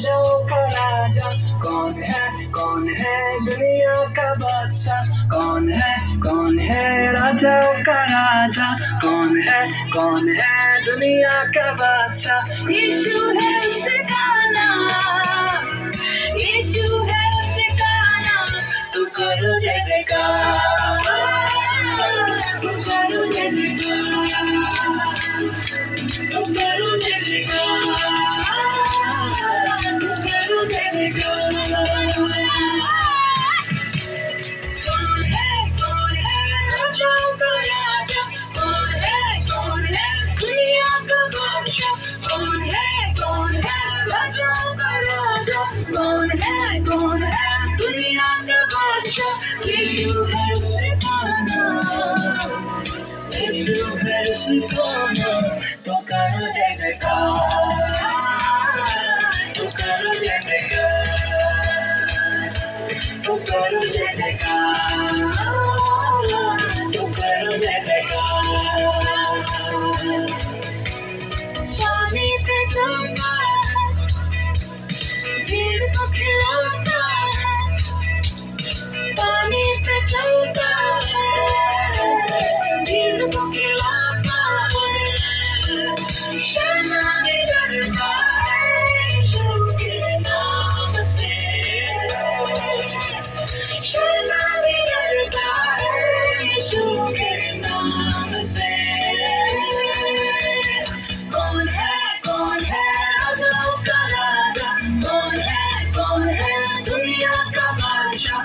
राजाओं का राजा कौन है दुनिया का बादशाह कौन है राजाओं का राजा कौन है दुनिया का बादशाह यीशु है उसका नाम यीशु है उसका नाम तू करो जय जयकार तू करो जय जयकार तू करो जय जयकार तू करो जय जयकार कौन है राजाओं का राजा कौन है दुनिया का बादशाह कौन है राजाओं का राजा कौन है दुनिया का बादशाह यीशु है उसका नाम यीशु है उसका नाम तो करो जय जयकार तो करो जय जयकार तो करो जय जयकार तो करो जय जयकार पानी पे चलता है भीड़ को खिलाता है पानी पे चलता है भीड़ को खिलाता है शर्मा नहीं डरता है यीशु के नाम से शर्मा नहीं डरता है यीशु के नाम से कौन है राजाओं का राजा कौन है दुनिया का बादशाह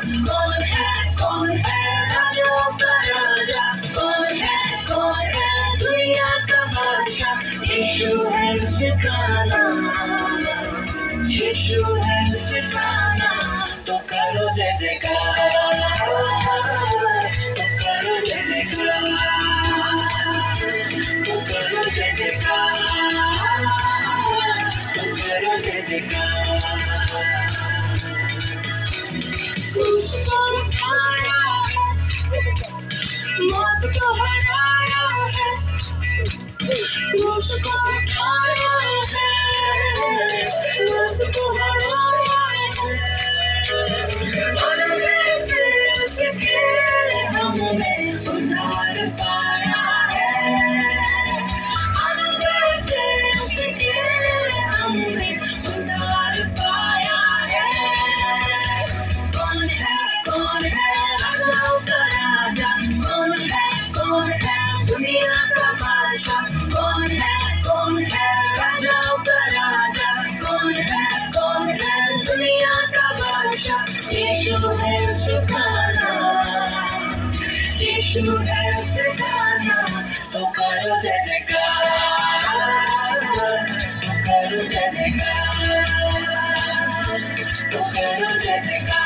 कौन है राजाओं का राजा कौन है दुनिया का बादशाह यीशु है उसका नाम यीशु है उसका नाम तो करो जय जयकार तो करो जय जयकार तो करो जय जयकार तो करो जय जयकार उसको उठाया है मौत को हराया है उसको उठाया है मौत को हराया है और वैसे उसके हमने उद्धार पाया है और वैसे उसके हमने उद्धार पाया है कौन है राजाओं का राजा कौन है दुनिया का बादशाह कौन है राजाओं का राजा कौन है दुनिया का बादशाह यीशु है उसका नाम यीशु है उसका नाम तो करो जय जयकार तो करो जय जयकार तो करो जय जयकार